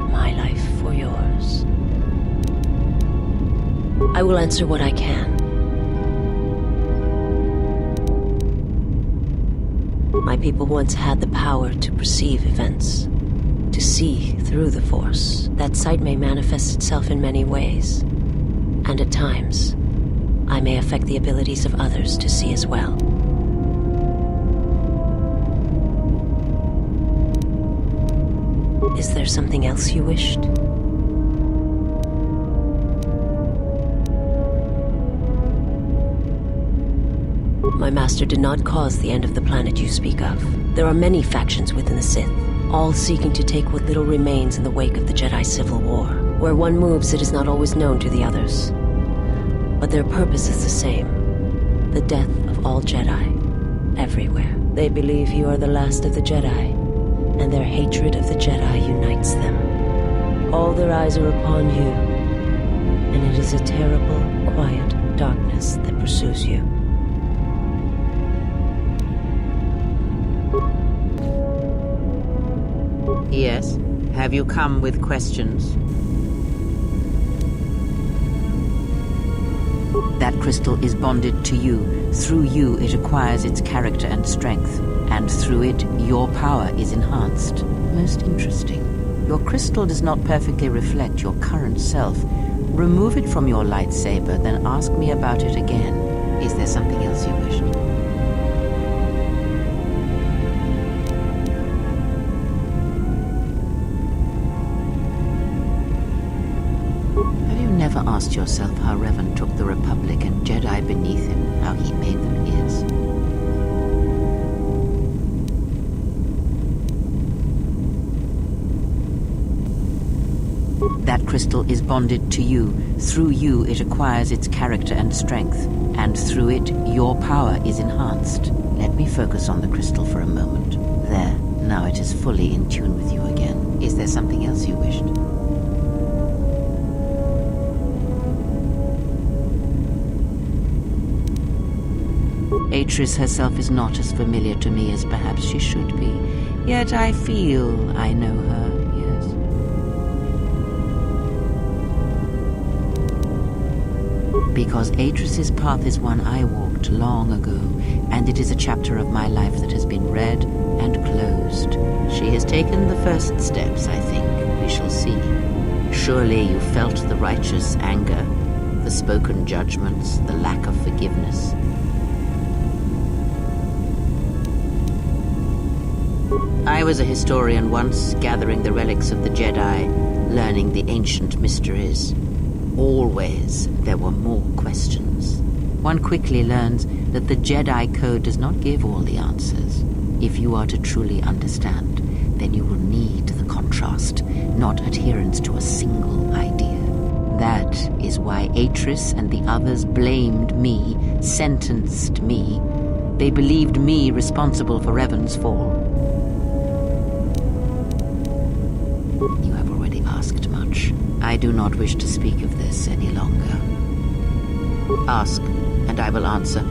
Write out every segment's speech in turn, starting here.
My life for yours. I will answer what I can. My people once had the power to perceive events, to see through the Force. That sight may manifest itself in many ways, and at times, I may affect the abilities of others to see as well. Is there something else you wished? My master did not cause the end of the planet you speak of. There are many factions within the Sith, all seeking to take what little remains in the wake of the Jedi Civil War. Where one moves, it is not always known to the others. But their purpose is the same. The death of all Jedi, everywhere. They believe you are the last of the Jedi, and their hatred of the Jedi unites them. All their eyes are upon you, and it is a terrible, quiet darkness that pursues you. Yes. Have you come with questions? That crystal is bonded to you. Through you, it acquires its character and strength. And through it, your power is enhanced. Most interesting. Your crystal does not perfectly reflect your current self. Remove it from your lightsaber, then ask me about it again. Is there something else you wished? Have you never asked yourself how Revan took the Republic and Jedi beneath him, how he made them his? That crystal is bonded to you. Through you, it acquires its character and strength. And through it, your power is enhanced. Let me focus on the crystal for a moment. There, now it is fully in tune with you again. Is there something else you wished? Atris herself is not as familiar to me as perhaps she should be. Yet I feel I know her, yes. Because Atris's path is one I walked long ago, and it is a chapter of my life that has been read and closed. She has taken the first steps, I think. We shall see. Surely you felt the righteous anger, the spoken judgments, the lack of forgiveness. I was a historian once, gathering the relics of the Jedi, learning the ancient mysteries. Always there were more questions. One quickly learns that the Jedi Code does not give all the answers. If you are to truly understand, then you will need the contrast, not adherence to a single idea. That is why Atris and the others blamed me, sentenced me. They believed me responsible for Revan's fall. You have already asked much. I do not wish to speak of this any longer. Ask, and I will answer.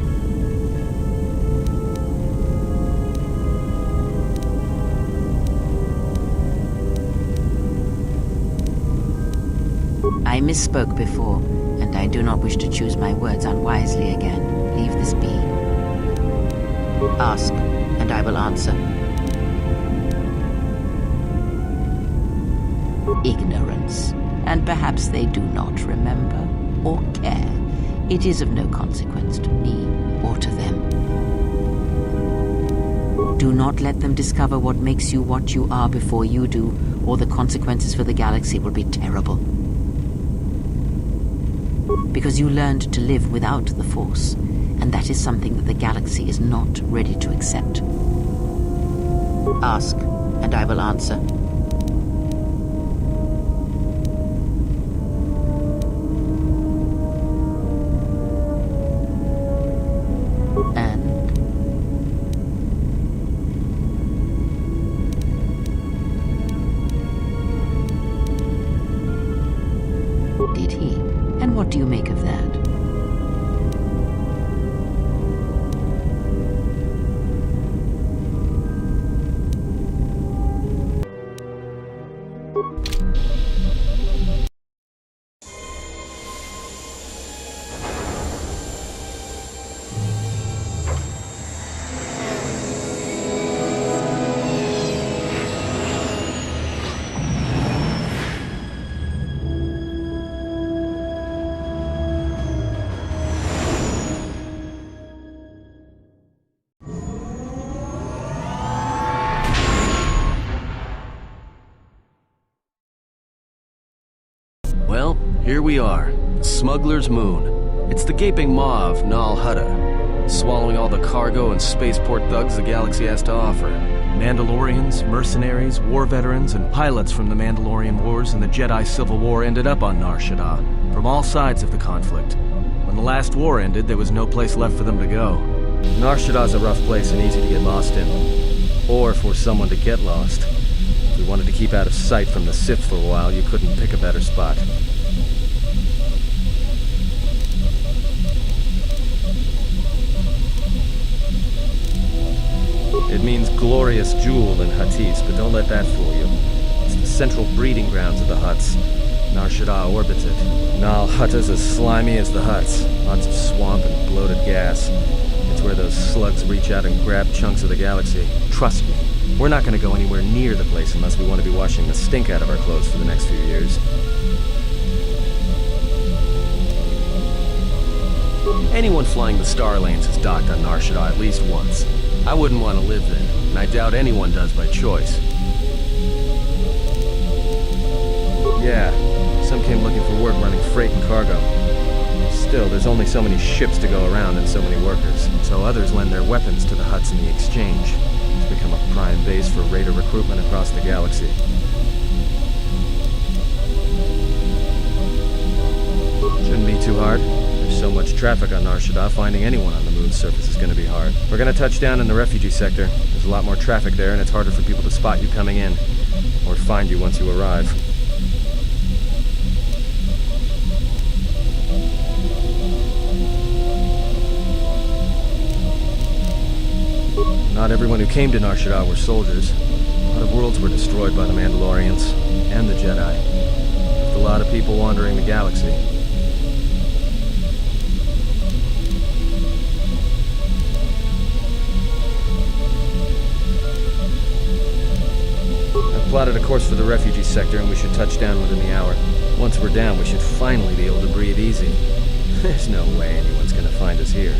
I misspoke before, and I do not wish to choose my words unwisely again. Leave this be. Ask, and I will answer. Ignorance, and perhaps they do not remember or care. It is of no consequence to me or to them. Do not let them discover what makes you what you are before you do, or the consequences for the galaxy will be terrible. Because you learned to live without the Force, and that is something that the galaxy is not ready to accept. Ask, and I will answer. Did he? And what do you make of that? Here we are, the Smuggler's Moon. It's the gaping maw of Nal Hutta, swallowing all the cargo and spaceport thugs the galaxy has to offer. Mandalorians, mercenaries, war veterans, and pilots from the Mandalorian Wars and the Jedi Civil War ended up on Nar Shaddaa, from all sides of the conflict. When the last war ended, there was no place left for them to go. Nar Shaddaa's a rough place and easy to get lost in. Or for someone to get lost. If you wanted to keep out of sight from the Sith for a while, you couldn't pick a better spot. It means glorious jewel in Huttese, but don't let that fool you. It's the central breeding grounds of the Hutts. Nar Shaddaa orbits it. Nal Hutta's as slimy as the Hutts. Lots of swamp and bloated gas. It's where those slugs reach out and grab chunks of the galaxy. Trust me, we're not going to go anywhere near the place unless we want to be washing the stink out of our clothes for the next few years. Anyone flying the Star Lanes has docked on Nar Shaddaa at least once. I wouldn't want to live there, and I doubt anyone does by choice. Yeah, some came looking for work running freight and cargo. Still, there's only so many ships to go around and so many workers, so others lend their weapons to the Hutts in the exchange. It's become a prime base for raider recruitment across the galaxy. Shouldn't be too hard. There's so much traffic on Nar Shaddaa, finding anyone on the moon's surface is going to be hard. We're going to touch down in the refugee sector. There's a lot more traffic there, and it's harder for people to spot you coming in, or find you once you arrive. Not everyone who came to Nar Shaddaa were soldiers. A lot of worlds were destroyed by the Mandalorians and the Jedi. Left a lot of people wandering the galaxy. I've plotted a course for the refugee sector, and we should touch down within the hour. Once we're down, we should finally be able to breathe easy. There's no way anyone's gonna find us here.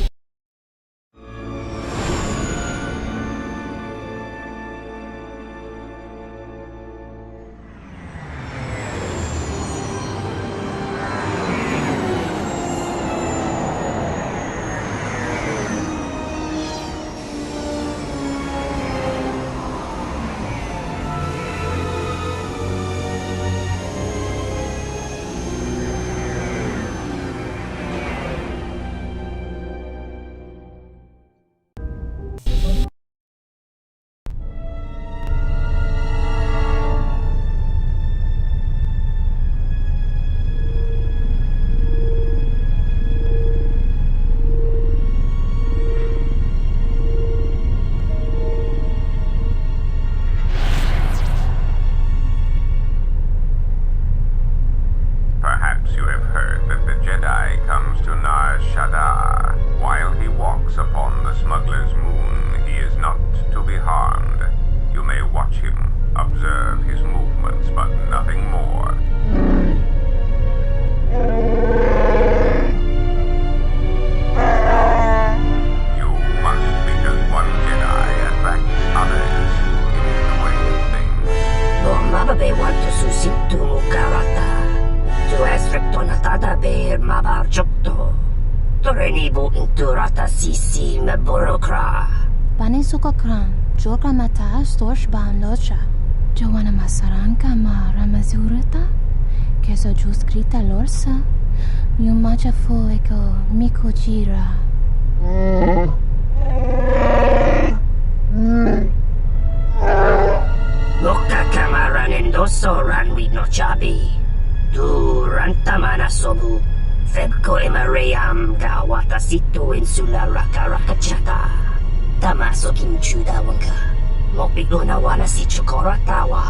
Panisukakran, Joka Mata, Storchban Locha, Joanna Masaranka Ma Ramazurata, Keso Juskrita Lorsa, Yumacha Fueko Mikojira. Loka Kamaran Endoso Ranwi no Chabi, Du Rantamana Sobu, Febko Emaream Gawata Situ Insula Raka Rakachata. Tamasokin Chudawanka, Mopiguna Wana si Chokoratawa.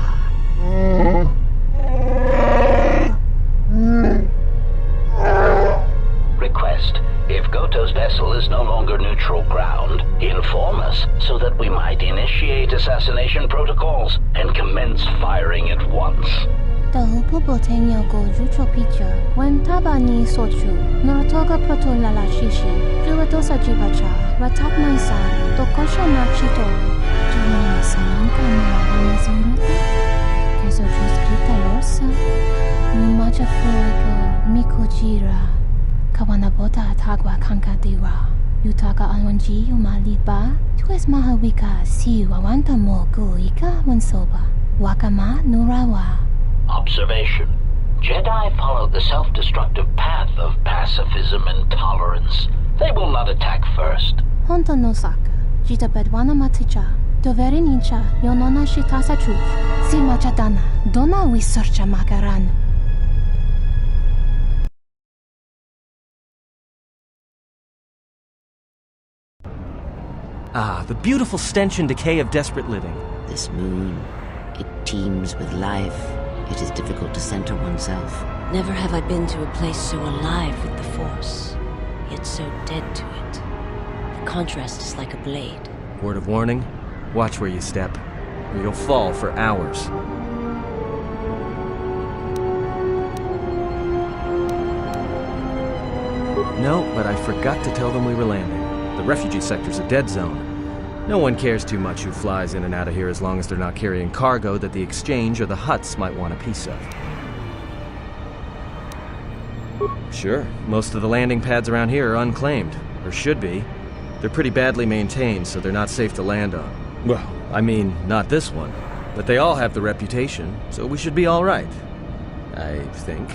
Request. If Goto's vessel is no longer neutral ground, inform us so that we might initiate assassination protocols and commence firing at once. Tahupo Botenyo go Jucho Picha, when Tabani Sochu, Noratoga Proto Lala Shishi, Juatosa Jibacha, Ratak Mansan, Tokosha Machito, Jumana Saranka Mazurata, Keso Juskrita Lorsa, Numacha Fuego, Jira, Kawanabota Tagwa Kankadira, Utaka Anwanji Umalitba, Tues Mahawika, Si Wawanta Mogu Ika Wansoba, Wakama Nurawa. Observation. Jedi follow the self-destructive path of pacifism and tolerance. They will not attack first. Honta Nosaka, Jita Bedwana Maticha, Doverin Incha, Yonona Shitasa Truth, Si Machatana, Dona Wisarcha Makaran. Ah, the beautiful stench and decay of desperate living. This moon, it teems with life. It is difficult to center oneself. Never have I been to a place so alive with the Force, yet so dead to it. The contrast is like a blade. Word of warning, watch where you step, or you'll fall for hours. No, but I forgot to tell them we were landing. The refugee sector's a dead zone. No one cares too much who flies in and out of here as long as they're not carrying cargo that the Exchange or the Hutts might want a piece of. Sure, most of the landing pads around here are unclaimed, or should be. They're pretty badly maintained, so they're not safe to land on. Well, I mean, not this one. But they all have the reputation, so we should be all right. I think.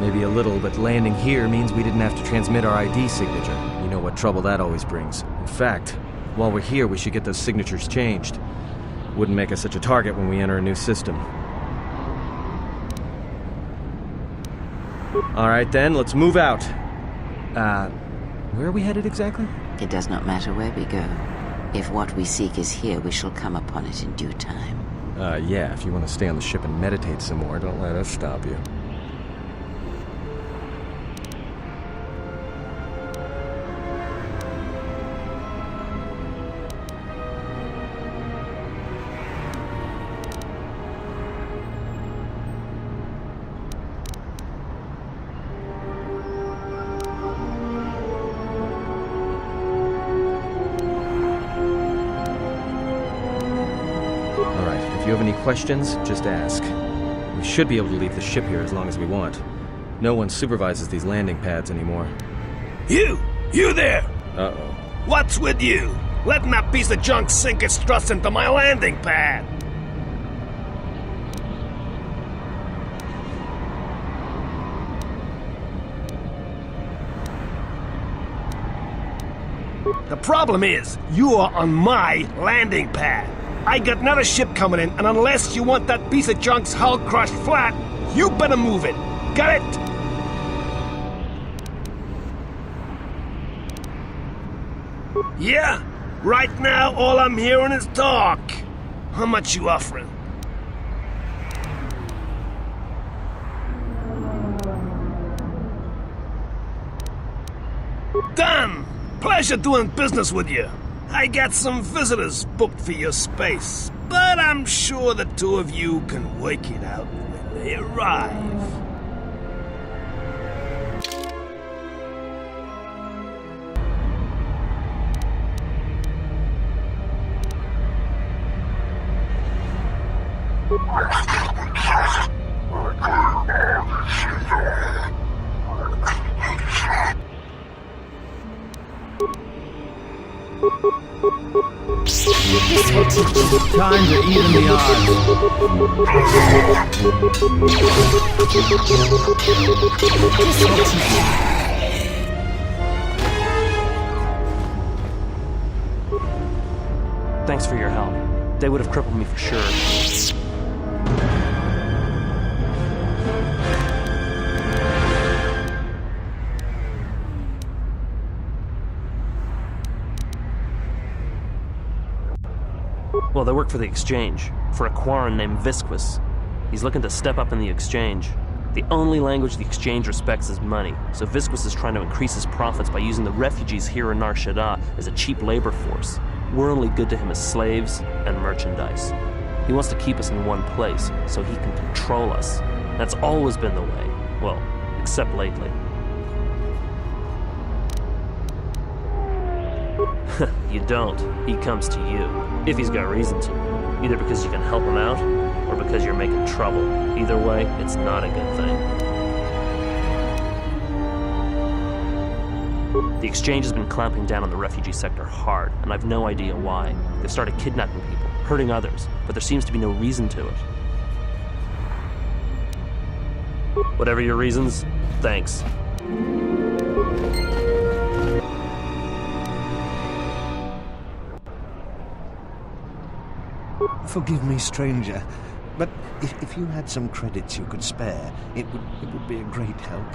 Maybe a little, but landing here means we didn't have to transmit our ID signature. You know what trouble that always brings. In fact, while we're here, we should get those signatures changed. Wouldn't make us such a target when we enter a new system. All right then, let's move out. Where are we headed exactly? It does not matter where we go. If what we seek is here, we shall come upon it in due time. Yeah, if you want to stay on the ship and meditate some more, don't let us stop you. If you have any questions, just ask. We should be able to leave the ship here as long as we want. No one supervises these landing pads anymore. You there! Uh-oh. What's with you? Letting that piece of junk sink its struts into my landing pad! The problem is, you are on my landing pad. I got another ship coming in, and unless you want that piece of junk's hull crushed flat, you better move it. Got it? Yeah? Right now, all I'm hearing is talk. How much you offering? Done! Pleasure doing business with you. I got some visitors booked for your space, but I'm sure the two of you can work it out when they arrive. Time to even the odds. Thanks for your help. They would have crippled me for sure. Well, they work for the Exchange, for a Quarren named Visquis. He's looking to step up in the Exchange. The only language the Exchange respects is money, so Visquis is trying to increase his profits by using the refugees here in Nar Shaddaa as a cheap labor force. We're only good to him as slaves and merchandise. He wants to keep us in one place, so he can control us. That's always been the way. Well, except lately. You don't. He comes to you, if he's got reason to. either because you can help them out, or because you're making trouble. Either way, it's not a good thing. The Exchange has been clamping down on the refugee sector hard, and I've no idea why. They've started kidnapping people, hurting others, but there seems to be no reason to it. Whatever your reasons, thanks. Forgive me, stranger, but if you had some credits you could spare, it would be a great help.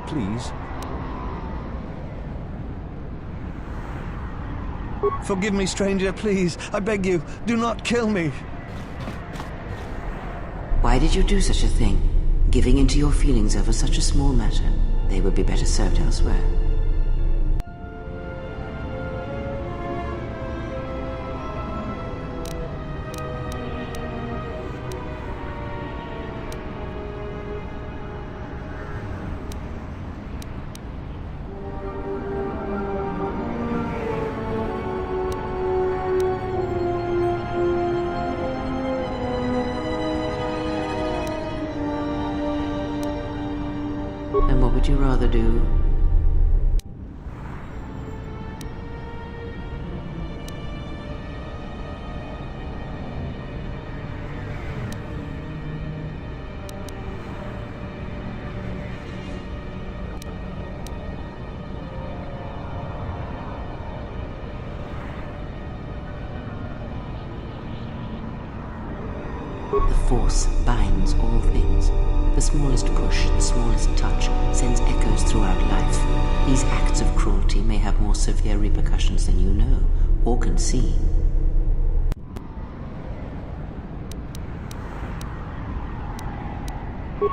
Please. Forgive me, stranger, please. I beg you, do not kill me. Why did you do such a thing? Giving in to your feelings over such a small matter. They would be better served elsewhere. And what would you rather do? The Force binds all things. The smallest push, the smallest touch, sends echoes throughout life. These acts of cruelty may have more severe repercussions than you know, or can see.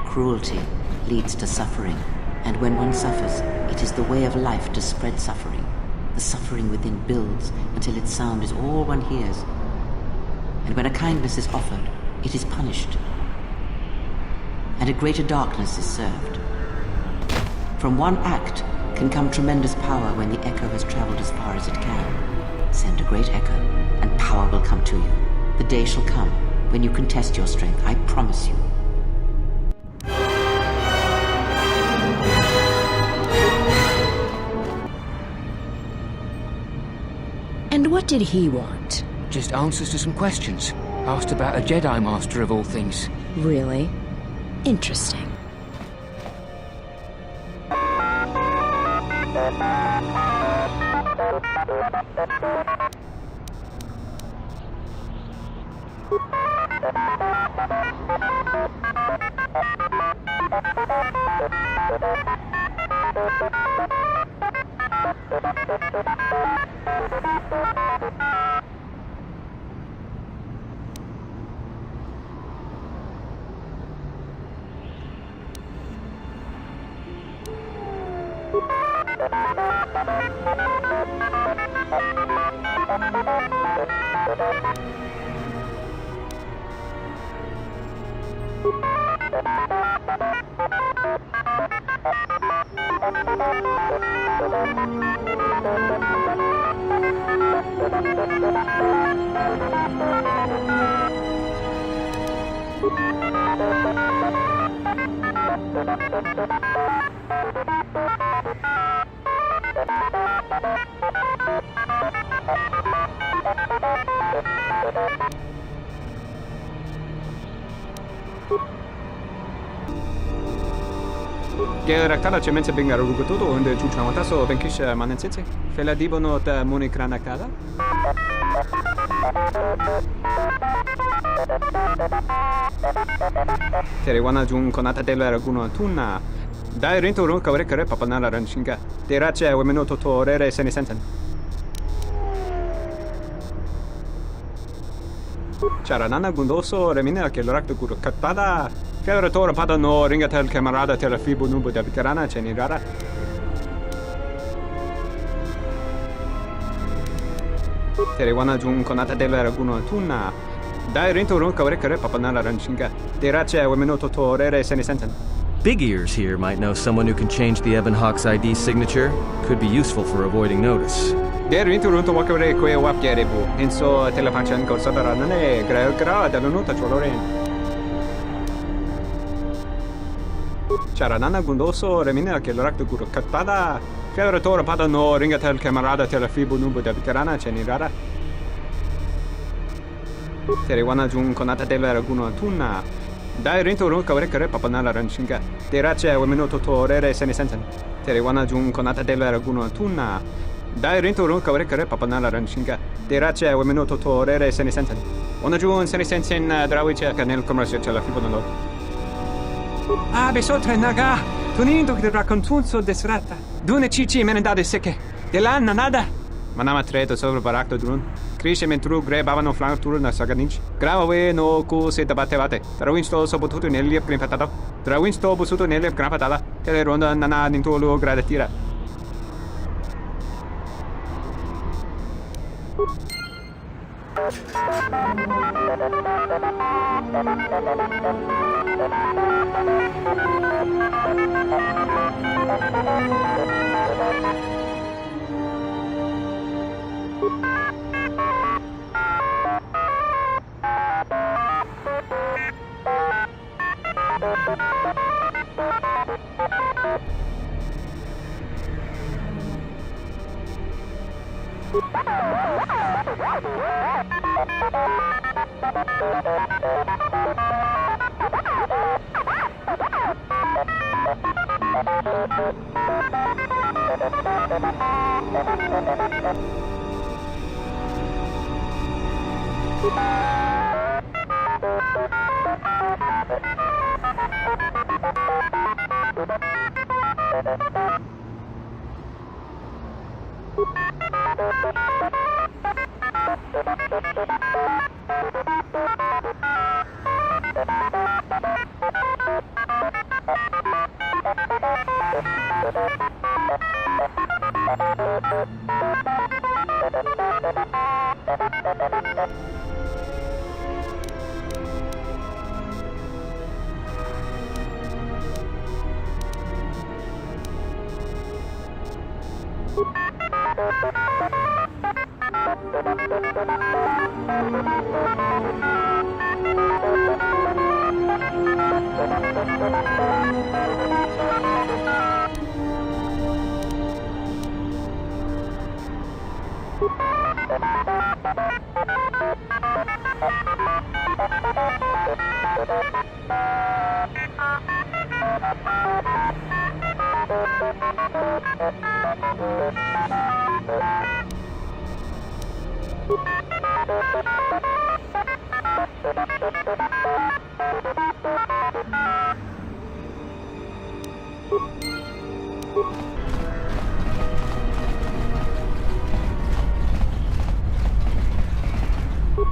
Cruelty leads to suffering, and when one suffers, it is the way of life to spread suffering. The suffering within builds until its sound is all one hears. And when a kindness is offered, it is punished, and a greater darkness is served. From one act can come tremendous power when the echo has traveled as far as it can. Send a great echo, and power will come to you. The day shall come when you can test your strength, I promise you. And what did he want? Just answers to some questions. Asked about a Jedi Master of all things. Really? Interesting. Kala cemense bengar rugotodo onde chuchawataso benkisha manensense. Fela dibono ta monikrana kala. Terewana jun konata dela raguno tunna. Dai rento ron kavre kare papanara ranshinga. Terache wemeno toto rere senesenten. Charanana gundoso remina che l'orakto guru katada. Federatora pada no ringatel camarada tela fibo nubo da veterana cenirara. Terewana jun konata dela raguno tunna. Dai rento ron kavre kare papanara ranshinga. Terache wemeno toto rere senesenten. Big Ears here might know someone who can change the Ebon Hawk's ID signature. Could be useful for avoiding notice. Derin turunto wakare kwe wap gerebu. Inso telepanchan ko sadaranane gra dalunuta choloren. Charanana gundoso remina che l'orakto guru katada. Federatora pada no ringatel camarada telefibu nubu da veterana cenirara. Teriwana jun konata della raguno tunna. Dai rinto ron kawrekare papanala ranchinga. Terace wemenoto torere sene sensen. Teriwana jun konata della raguno tunna. Dai rinto ron kawrekare papanala ranchinga. Terace wemenoto torere sene sensen. Ona jun sene sensen drawice canel commercio ce la fibono. Ah, besotre naga. Tunindo che raccontunzo desrata. Dune cici menendade secche. Delanna nada. Manama treto sobre barakto drun. Krishe mentru gre bavano flank tur na saganich. Gravawe no ku se tabatevate. Trawinsto sobotuto nelle primpatado. Trawinsto busuto nelle grapatala. Tele ronda nana nintolo gradatira.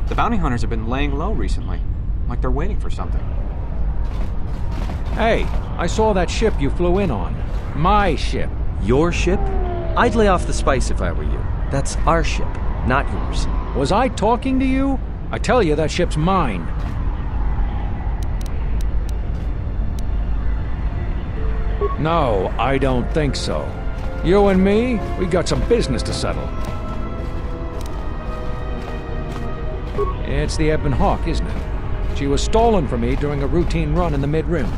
The bounty hunters have been laying low recently, like they're waiting for something. Hey, I saw that ship you flew in on. My ship. Your ship? I'd lay off the spice if I were you. That's our ship, not yours. Was I talking to you? I tell you, that ship's mine. No, I don't think so. You and me, we got some business to settle. It's the Ebon Hawk, isn't it? She was stolen from me during a routine run in the Mid-Rim,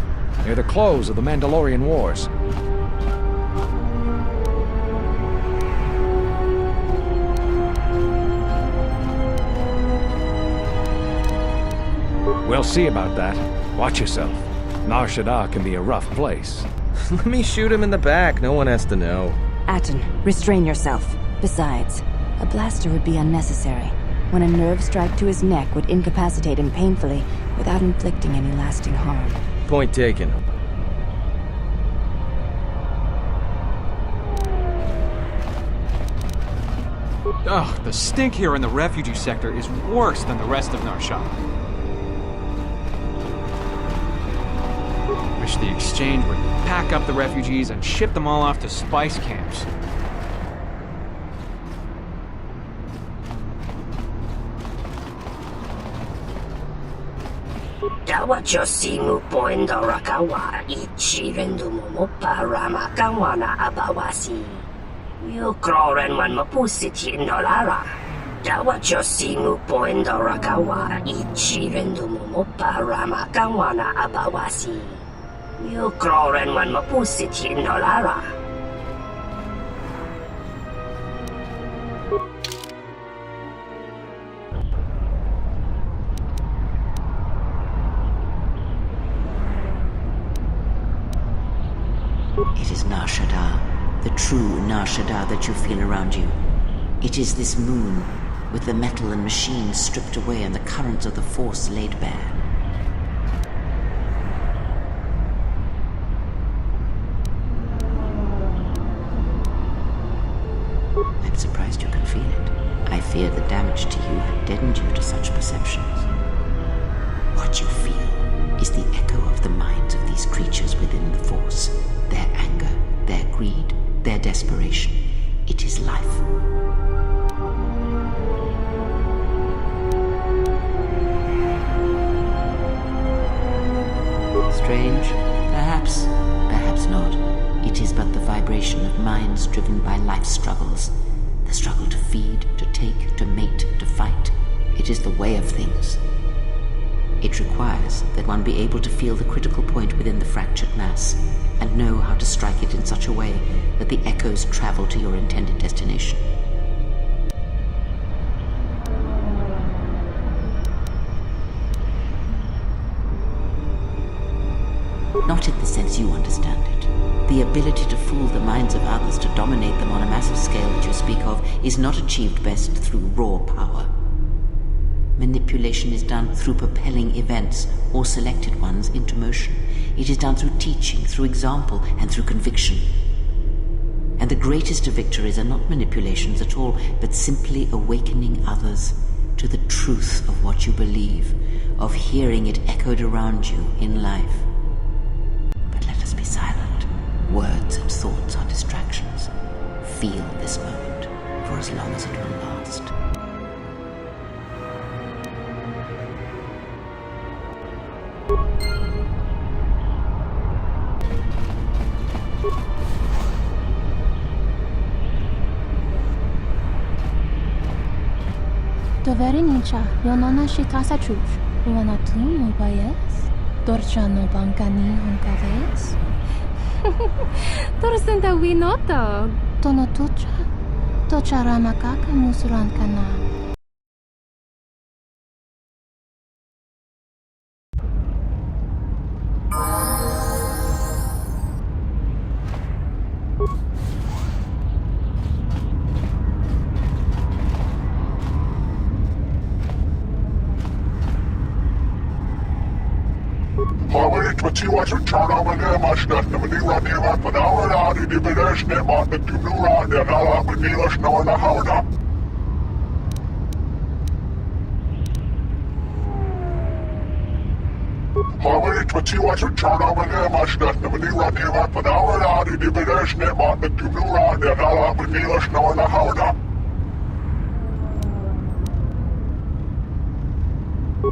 near the close of the Mandalorian Wars. We'll see about that. Watch yourself. Nar Shaddaa can be a rough place. Let me shoot him in the back. No one has to know. Atten, restrain yourself. Besides, a blaster would be unnecessary. When a nerve strike to his neck would incapacitate him painfully without inflicting any lasting harm. Point taken. Ugh, the stink here in the refugee sector is worse than the rest of Nar Shaddaa. Wish the exchange would pack up the refugees and ship them all off to spice camps. Dawacho simu poendo rakawa ichi rendu momo parama kawana abawasi. You crawlen one mapusiti nolara. Dawacho simu poindorakawa ichi rendumu parama kawana abawasi. You crawlen one mapusiti nolara. It is Nar Shaddaa, the true Nar Shaddaa that you feel around you. It is this moon, with the metal and machines stripped away and the currents of the Force laid bare. I'm surprised you can feel it. I fear the damage to you had deadened you to such perceptions. What you feel is the echo of the minds of these creatures within the Force. Their anger, their greed, their desperation. It is life. Strange? Perhaps. Perhaps not. It is but the vibration of minds driven by life's struggles. The struggle to feed, to take, to mate, to fight. It is the way of things. It requires that one be able to feel the critical point within the fractured mass, and know how to strike it in such a way that the echoes travel to your intended destination. Not in the sense you understand it. The ability to fool the minds of others, to dominate them on a massive scale that you speak of, is not achieved best through raw power. Manipulation is done through propelling events, or selected ones, into motion. It is done through teaching, through example, and through conviction. And the greatest of victories are not manipulations at all, but simply awakening others to the truth of what you believe, of hearing it echoed around you in life. But let us be silent. Words and thoughts are distractions. Feel this moment, for as long as it will last. Doverenicha, Yonona Shitasa Chuch, Wanatu Mobayes, Dorchano Bankani Honkaves, Torsenta Winoto, Tonotucha, Tocharamakaka Musurankana.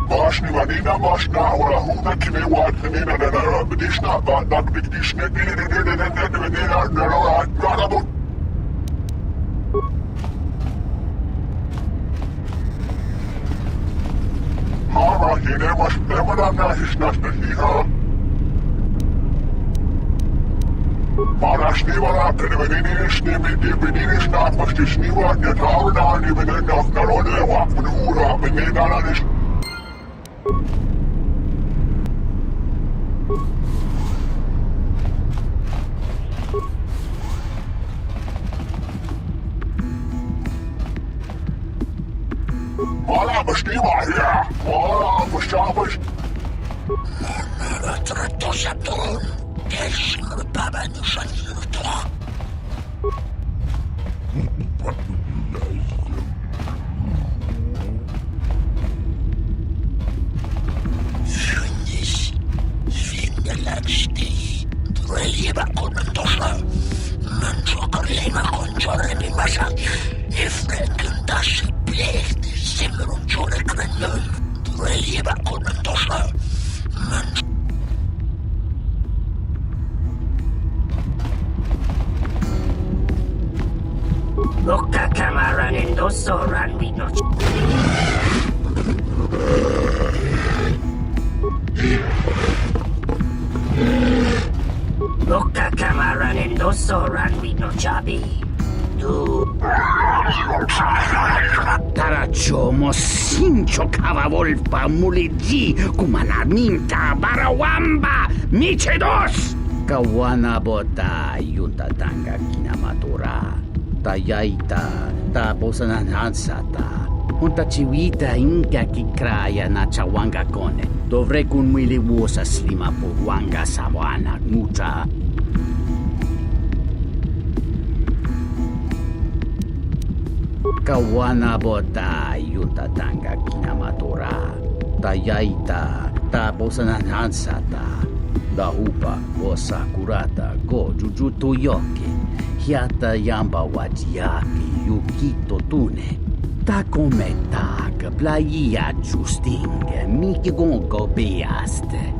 Машни ванина машна, ура хуна кine wat nina na na bidishna ba da bidishna ne Hara hine mash nemana na hishna hiha Marashni wala penveninish ne bidinish na pastishni wa ne tauna ni benena na rone wa ura benena na nish Mala bestima hier, mala bestabes. Tratto Saturn, es baba no santo. Finis, findelaksti, relieva con tosa. Mancho correva con giorni masa, e frequentassi piedi. Sembra un giorno cranione, relieva con tosa. ran we no Loka kamaran and no soran we no chabi. Taracho mosincho kavavolpa muliji kumanaminta barawamba michedos kawana bota yunta tanga kinamatura tayaita taposananansata unta chiwita inka kikraya na chawanga kone dovre kun mwili wosa slima po wanga sawana mucha. Kawana bota yunta tanga kinamatura tayaita taposananansata dahupa bosa kurata go jujuto yoke hiata yamba wajiaki yukito tune ta kometa playa justinge miki gongo beaste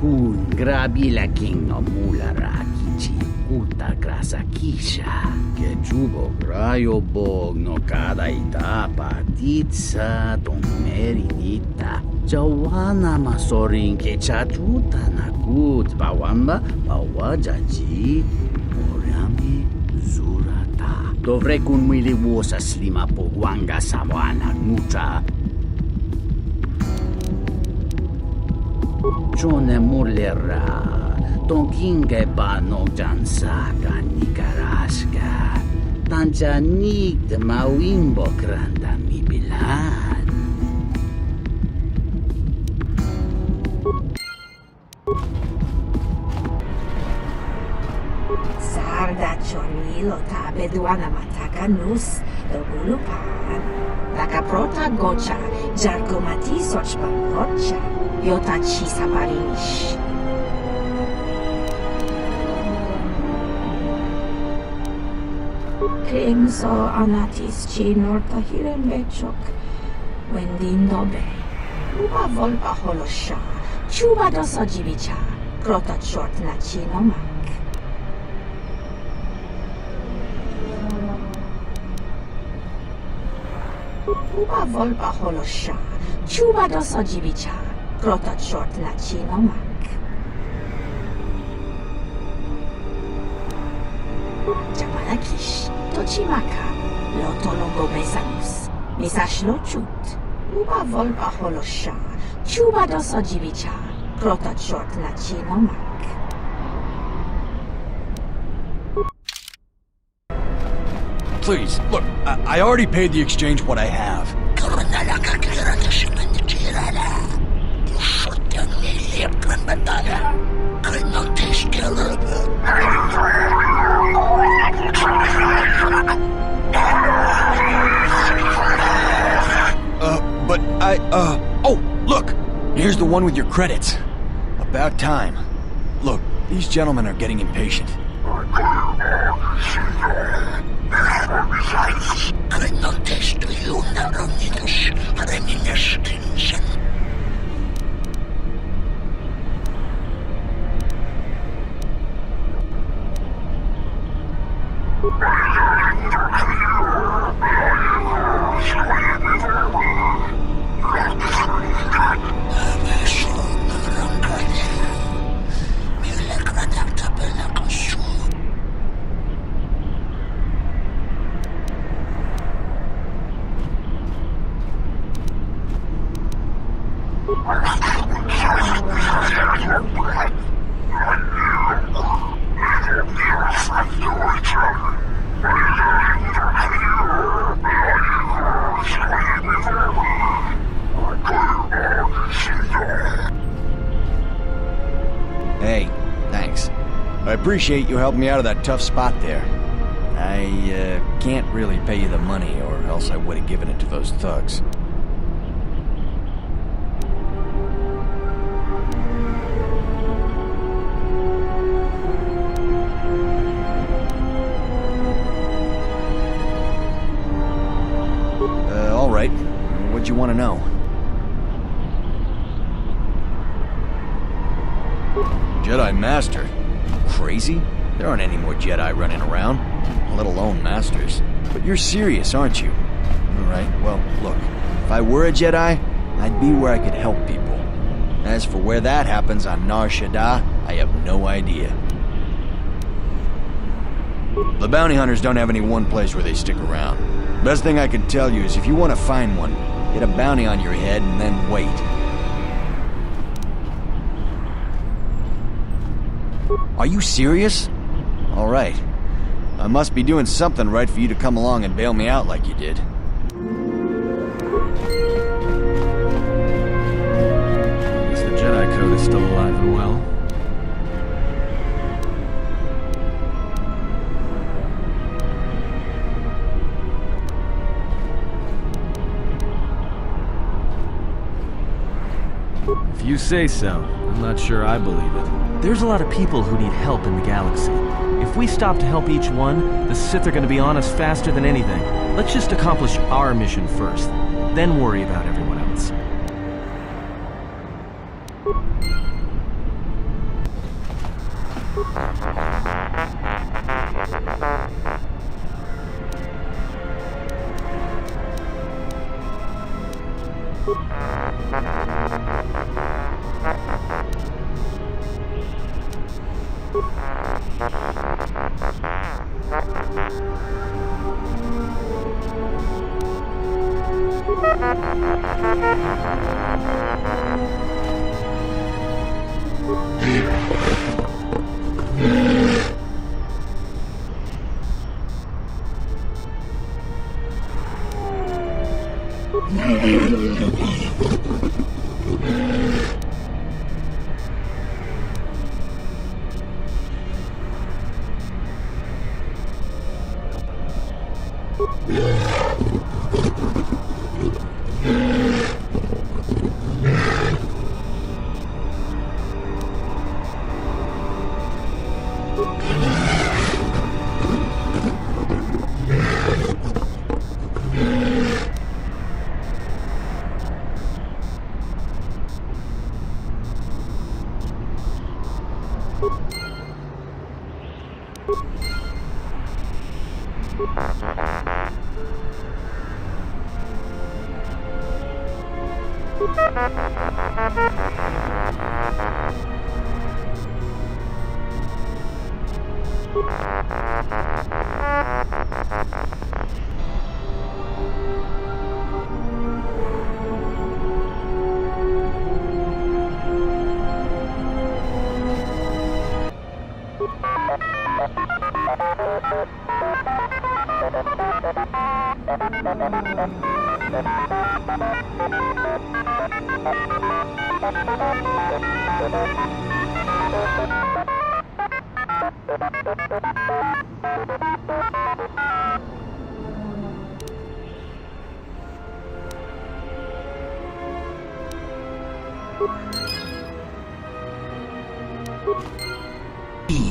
kun grabila kingo mulara kichi uta grasa kisha que chubo grayo bog no cada etapa titsa don merinita jawana masorin que chachuta na gut bawamba bawajaji orami zurata dovre kun mwili wosa slima po wanga sawana mucha Chone mulera Tonkinge bano jansaka nikaraska Tanjanik de mawimbo granda mi bilan Sarda chonilo tabe duana mataka nus do bulupan Taka prota gocha jarko mati sochpan rocha Yota chisa parinish Krimso anatis chi norta hiren bechok Wendin dobe Uba volpa holosha Chuba dosa jibicha Prota short na chino mak Uba volpa holosha Chuba dosa jibicha Prota short na chino mak Jamanakish Tochimaka Lotolongo besanus Misash lo chut Uba volpa holosha Chuba dosa jibicha Prota short na chino mak Please, look, I already paid the exchange what I have. But oh, look! Here's the one with your credits. About time. Look, these gentlemen are getting impatient. Hey, thanks. I appreciate you helping me out of that tough spot there. I can't really pay you the money, or else I would have given it to those thugs. All right. What'd you want to know? Jedi Master? Crazy? There aren't any more Jedi running around, let alone Masters. But you're serious, aren't you? right? Well, look, if I were a Jedi, I'd be where I could help people. As for where that happens on Nar Shaddaa, I have no idea. The bounty hunters don't have any one place where they stick around. Best thing I could tell you is if you want to find one, get a bounty on your head and then wait. Are you serious? All right. I must be doing something right for you to come along and bail me out like you did. I guess the Jedi Code is still alive and well. If you say so, I'm not sure I believe it. There's a lot of people who need help in the galaxy. If we stop to help each one, the Sith are going to be on us faster than anything. Let's just accomplish our mission first, then worry about everyone else.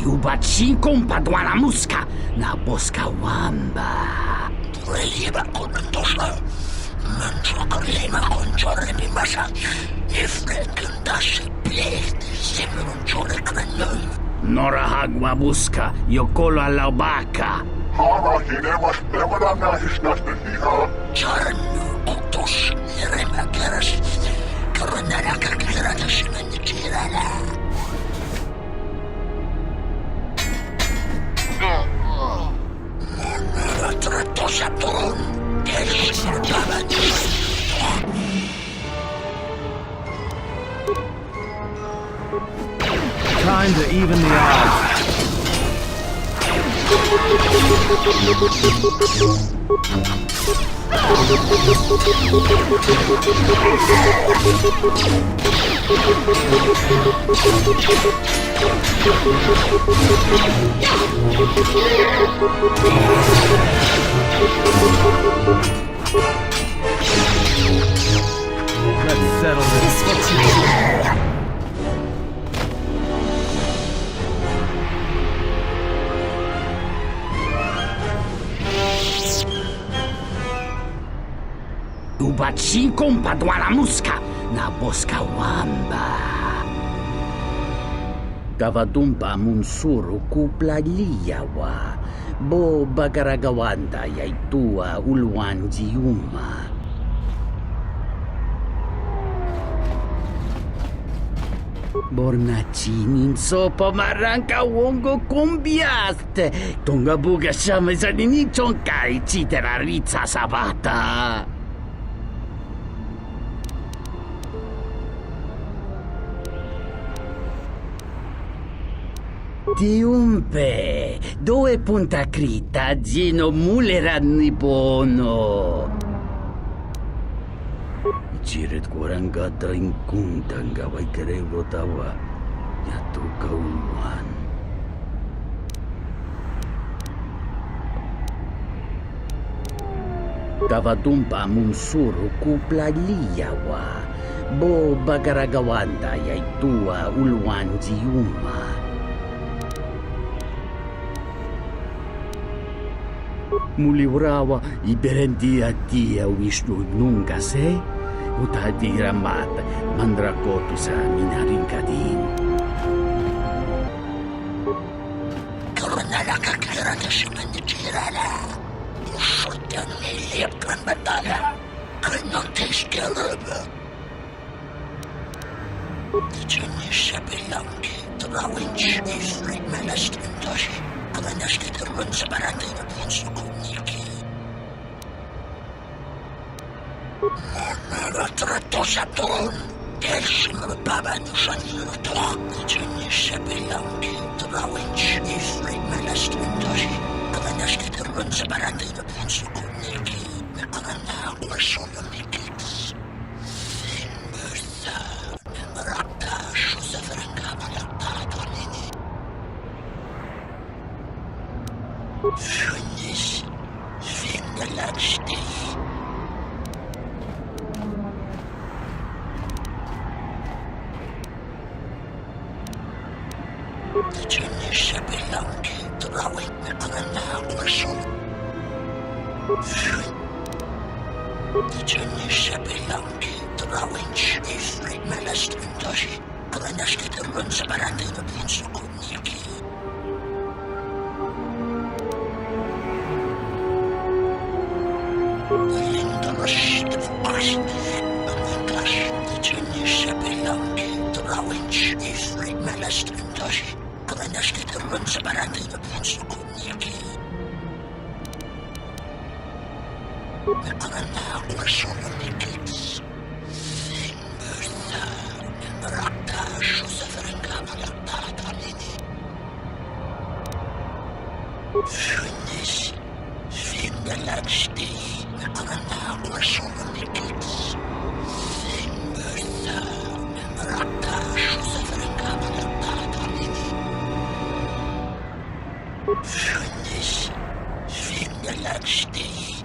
Ubachinkom padwana muska na boska wamba. Relieba kontosa. Mancho kalema konjore bimasa. Ifrenken dashi plecht simron chore krenyon. Nora hagwa buska yokolo alabaka. Hara hinemas nemana nahisnas hiha. Charnu otos nirema keras. Karnara kakirata shimenchirala. Time to even the odds. Let's settle this. Ubachinkom padwana muska na boska wamba. Gavadumpa munsuru kupla liyawa. Bo bagaragawanda yay tua ulwan jiuma. Bornacinin so pamarangka wongo kumbiaste. Tonga buga shama zanini chonkai chitera ritsa sabata. Tiumpe, dove punta crita gino muleranni bono. Jiret kurangata ingkungtang gawai kerero tawa yatu kauluan. Kavatumpa munsuru kupla liyawa. Bo bagaragawanda yay tua ulwan jiuma. Muliwrawa iberendia tia Vishnu nunca se utadira mata mandrakotu sa minaringkadin. Karena kakira kesemen tirana. Usutan nilipkan batala. Kena teskelebe. Jenis sebilang terawinch ifrit melestin tashi. Karena sekitarun sebarang sukuniki. Mana teratosaton. Kesim babanusan yutok. Jenis sebilang terawinch ifrit melestin tashi. Karena sekitarun sebarang sukuniki. Karena aku solomikits. Berta merakta suseverengka malakta tonini. Finish. Fingerlagstig. Jenis sebilang terawit karena person. Jenis sebilang terawit ifrit melestin tashi. Karena sekitarun sebarang sukuniki. Lindaras devukas. Lindas jenis sebilang terawit ifrit melestin tashi. Karena sekitarun sebarang sukuniki. Karena aku solomikits. Berta merakta suseverengka malakta tonini. Finish. Fingerlagstig. Karena aku solomikits. Berta merakta suseverengka malakta tonini. Finish. Fingerlagstig.